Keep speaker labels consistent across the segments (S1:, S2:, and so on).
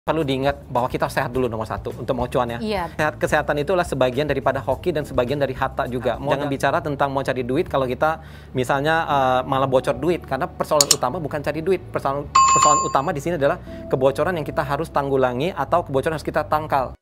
S1: Perlu diingat bahwa kita harus sehat dulu nomor satu untuk mau cuan ya.
S2: Iya.
S1: Kesehatan itulah sebagian daripada hoki dan sebagian dari harta juga. Jangan bicara tentang mau cari duit kalau kita misalnya malah bocor duit, karena persoalan utama bukan cari duit. Persoalan utama di sini adalah kebocoran yang kita harus tanggulangi atau kebocoran harus kita tangkal.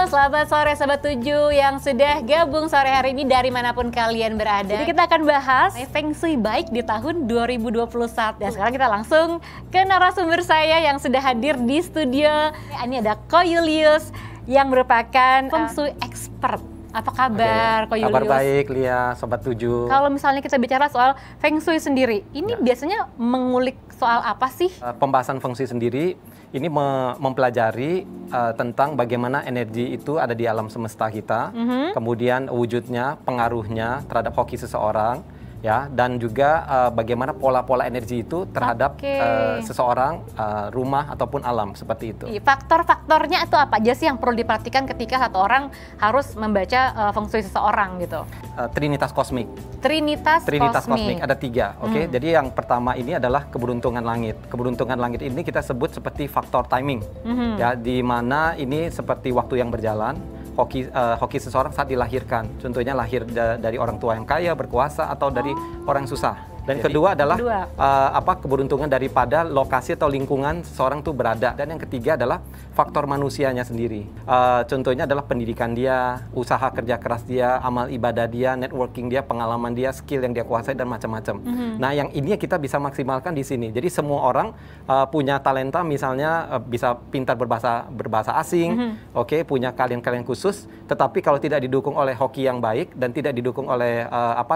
S2: Selamat sore Sobat 7 yang sudah gabung sore hari ini dari manapun kalian berada. Jadi kita akan bahas Feng Shui baik di tahun 2021. Dan sekarang kita langsung ke narasumber saya yang sudah hadir di studio. Ini ada Ko Julius yang merupakan Feng Shui expert. Apa kabar Ko Julius?
S1: Kabar baik Lia, Sobat 7.
S2: Kalau misalnya kita bicara soal Feng Shui sendiri, ini biasanya mengulik soal apa sih?
S1: Pembahasan Feng Shui sendiri ini mempelajari tentang bagaimana energi itu ada di alam semesta kita, kemudian wujudnya, pengaruhnya terhadap hoki seseorang, ya, dan juga bagaimana pola-pola energi itu terhadap seseorang, rumah ataupun alam seperti itu.
S2: Faktor-faktornya itu apa aja sih yang perlu diperhatikan ketika satu orang harus membaca Feng Shui seseorang gitu?
S1: Trinitas kosmik.
S2: Trinitas
S1: kosmik ada 3, oke. Jadi yang pertama ini adalah keberuntungan langit. Keberuntungan langit ini kita sebut seperti faktor timing, ya, di mana ini seperti waktu yang berjalan. Hoki seseorang saat dilahirkan, contohnya lahir dari orang tua yang kaya, berkuasa, atau dari orang yang susah. Dan kedua adalah keberuntungan daripada lokasi atau lingkungan seseorang tuh berada. Dan yang ketiga adalah faktor manusianya sendiri. Contohnya adalah pendidikan dia, usaha kerja keras dia, amal ibadah dia, networking dia, pengalaman dia, skill yang dia kuasai, dan macam-macam. Nah, yang ini kita bisa maksimalkan di sini. Jadi semua orang punya talenta, misalnya bisa pintar berbahasa asing, punya kalian khusus. Tetapi kalau tidak didukung oleh hoki yang baik dan tidak didukung oleh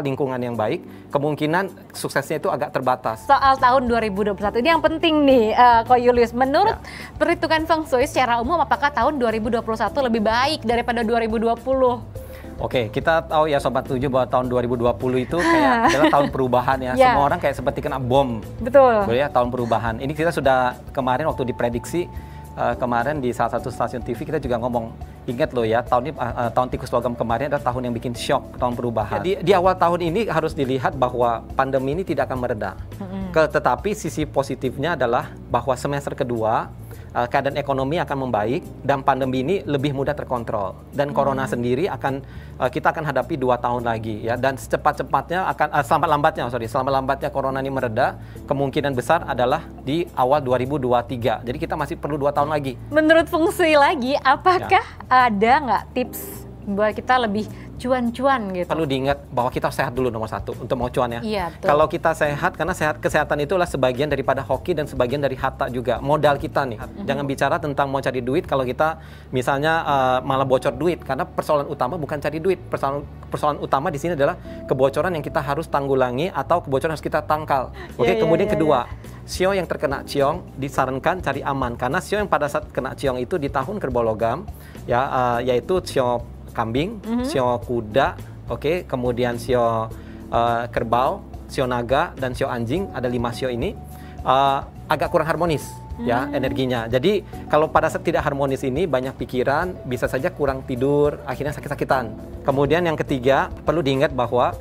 S1: lingkungan yang baik, kemungkinan suksesnya itu agak terbatas.
S2: Soal tahun 2021 ini yang penting nih, Ko Julius. Menurut perhitungan Feng Shui secara umum, apakah tahun 2021 lebih baik daripada 2020?
S1: Oke, kita tahu ya Sobat 7 bahwa tahun 2020 itu kayak adalah tahun perubahan ya. Semua orang kayak seperti kena bom.
S2: Betul.
S1: Ya, tahun perubahan. Ini kita sudah kemarin waktu diprediksi, kemarin di salah satu stasiun TV kita juga ngomong, ingat loh ya, tahun tikus logam kemarin adalah tahun yang bikin shock, tahun perubahan. Di awal tahun ini harus dilihat bahwa pandemi ini tidak akan mereda. Tetapi sisi positifnya adalah bahwa semester kedua keadaan ekonomi akan membaik dan pandemi ini lebih mudah terkontrol. Dan corona sendiri kita akan hadapi 2 tahun lagi ya, dan secepat-cepatnya selama-lambatnya corona ini mereda, kemungkinan besar adalah di awal 2023. Jadi kita masih perlu 2 tahun lagi.
S2: Menurut Feng Shui lagi, apakah ada nggak tips buat kita lebih cuan-cuan gitu?
S1: Perlu diingat bahwa kita harus sehat dulu nomor satu untuk mau cuan ya.
S2: Iya, betul.
S1: Kalau kita sehat, karena kesehatan itulah sebagian daripada hoki dan sebagian dari harta juga. Modal kita nih. Jangan bicara tentang mau cari duit kalau kita misalnya malah bocor duit, karena persoalan utama bukan cari duit. Persoalan utama di sini adalah kebocoran yang kita harus tanggulangi atau kebocoran harus kita tangkal. Kemudian kedua, sio yang terkena ciong disarankan cari aman, karena sio yang pada saat kena ciong itu di tahun kerbau logam ya, yaitu sio kambing, sio kuda, kemudian sio kerbau, sio naga, dan sio anjing. Ada 5 sio ini agak kurang harmonis ya energinya. Jadi kalau pada saat tidak harmonis ini banyak pikiran, bisa saja kurang tidur, akhirnya sakit-sakitan. Kemudian yang ketiga, perlu diingat bahwa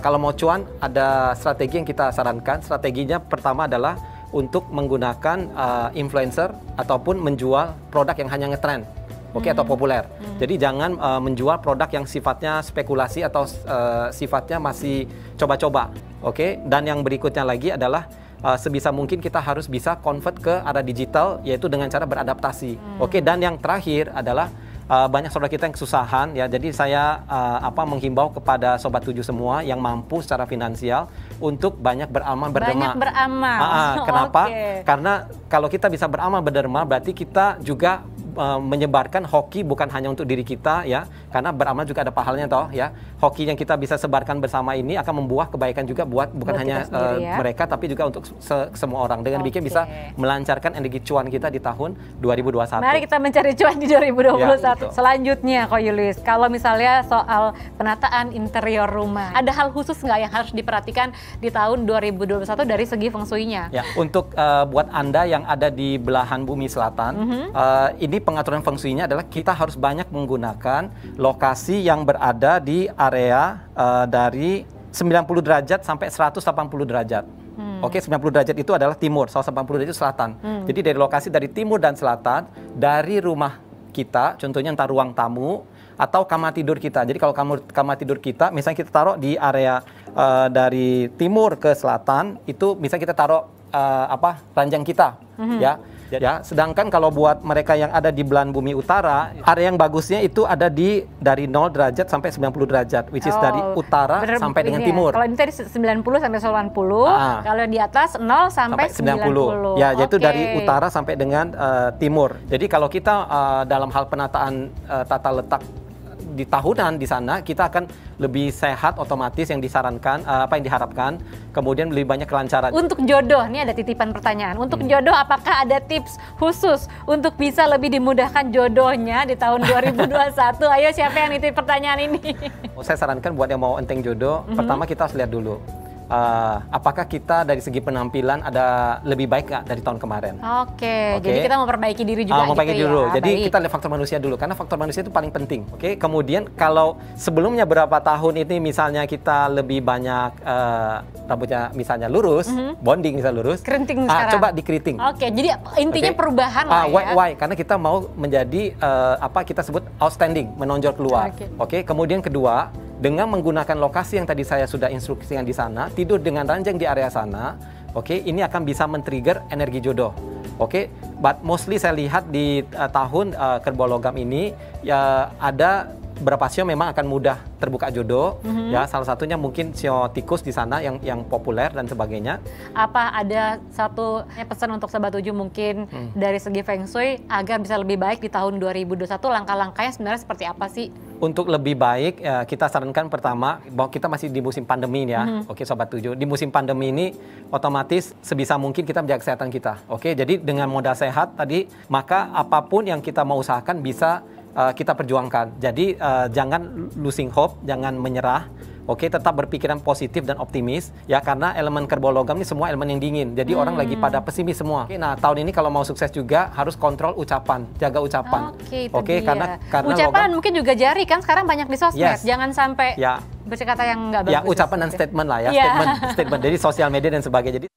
S1: kalau mau cuan ada strategi yang kita sarankan. Strateginya pertama adalah untuk menggunakan influencer ataupun menjual produk yang hanya ngetrend. Atau populer. Jadi jangan menjual produk yang sifatnya spekulasi atau sifatnya masih coba-coba. Dan yang berikutnya lagi adalah sebisa mungkin kita harus bisa convert ke arah digital, yaitu dengan cara beradaptasi. Dan yang terakhir adalah banyak saudara kita yang kesusahan ya. Jadi saya menghimbau kepada Sobat 7 semua yang mampu secara finansial untuk banyak beramal berderma.
S2: Banyak beramal.
S1: Kenapa? Karena kalau kita bisa beramal berderma, berarti kita juga menyebarkan hoki bukan hanya untuk diri kita ya, karena beramal juga ada pahalanya toh ya. Hoki yang kita bisa sebarkan bersama ini akan membuah kebaikan juga bukan hanya mereka, tapi juga untuk semua orang. Dengan demikian bisa melancarkan energi cuan kita di tahun 2021.
S2: Mari kita mencari cuan di 2021. Selanjutnya Ko Julius, kalau misalnya soal penataan interior rumah, ada hal khusus nggak yang harus diperhatikan di tahun 2021 dari segi Feng Shui-nya?
S1: Ya, untuk buat Anda yang ada di belahan bumi selatan, ini Jadi pengaturan feng shui-nya adalah kita harus banyak menggunakan lokasi yang berada di area dari 90 derajat sampai 180 derajat. Oke, 90 derajat itu adalah timur, 180 derajat itu selatan. Jadi dari lokasi dari timur dan selatan, dari rumah kita, contohnya entah ruang tamu atau kamar tidur kita. Jadi kalau kamar tidur kita, misalnya kita taruh di area dari timur ke selatan, itu misalnya kita taruh ranjang kita, ya. Ya, sedangkan kalau buat mereka yang ada di belahan bumi utara, area yang bagusnya itu ada dari 0 derajat sampai 90 derajat, which is dari utara sampai dengan timur.
S2: Kalau ini tadi 90 sampai 90, kalau di atas 0 sampai 90.
S1: Ya, yaitu dari utara sampai dengan timur. Jadi kalau kita dalam hal penataan tata letak di tahunan di sana, kita akan lebih sehat otomatis yang disarankan, yang diharapkan, kemudian lebih banyak kelancaran.
S2: Untuk jodoh, ini ada titipan pertanyaan. Untuk jodoh, apakah ada tips khusus untuk bisa lebih dimudahkan jodohnya di tahun 2021? Ayo, siapa yang nitip pertanyaan ini?
S1: Saya sarankan buat yang mau enteng jodoh, pertama kita harus lihat dulu. Apakah kita dari segi penampilan ada lebih baik nggak dari tahun kemarin?
S2: Oke. Jadi kita memperbaiki diri juga
S1: memperbaiki
S2: gitu
S1: diri dulu.
S2: ya.
S1: Jadi kita lihat faktor manusia dulu, karena faktor manusia itu paling penting. Oke. Kemudian kalau sebelumnya berapa tahun ini misalnya kita lebih banyak rambutnya misalnya lurus, bonding misalnya lurus,
S2: keriting sekarang.
S1: Coba dikeriting.
S2: Oke. Jadi intinya perubahan lah ya.
S1: Why? Karena kita mau menjadi kita sebut outstanding, menonjol keluar. Oke. Kemudian kedua, dengan menggunakan lokasi yang tadi saya sudah instruksikan di sana, tidur dengan ranjang di area sana, ini akan bisa men-trigger energi jodoh. But mostly saya lihat di tahun kerbau logam ini ya ada beberapa sio memang akan mudah terbuka jodoh, ya salah satunya mungkin sio tikus di sana yang populer dan sebagainya.
S2: Apa ada satu pesan untuk Sobat 7 mungkin dari segi Feng Shui agar bisa lebih baik di tahun 2021, langkah-langkahnya sebenarnya seperti apa sih?
S1: Untuk lebih baik, kita sarankan pertama bahwa kita masih di musim pandemi ya. Sobat 7. Di musim pandemi ini otomatis sebisa mungkin kita menjaga kesehatan kita. Jadi dengan modal sehat tadi, maka apapun yang kita mau usahakan bisa kita perjuangkan. Jadi jangan losing hope, jangan menyerah. Tetap berpikiran positif dan optimis ya, karena elemen kerbau logam ini semua elemen yang dingin. Jadi orang lagi pada pesimis semua. Nah, tahun ini kalau mau sukses juga harus kontrol ucapan, jaga ucapan. Karena
S2: ucapan
S1: logam,
S2: mungkin juga jari kan sekarang banyak di sosmed. Jangan sampai berkata yang nggak bagus.
S1: Ya, ucapan dan statement lah ya, statement. Jadi sosial media dan sebagainya. Jadi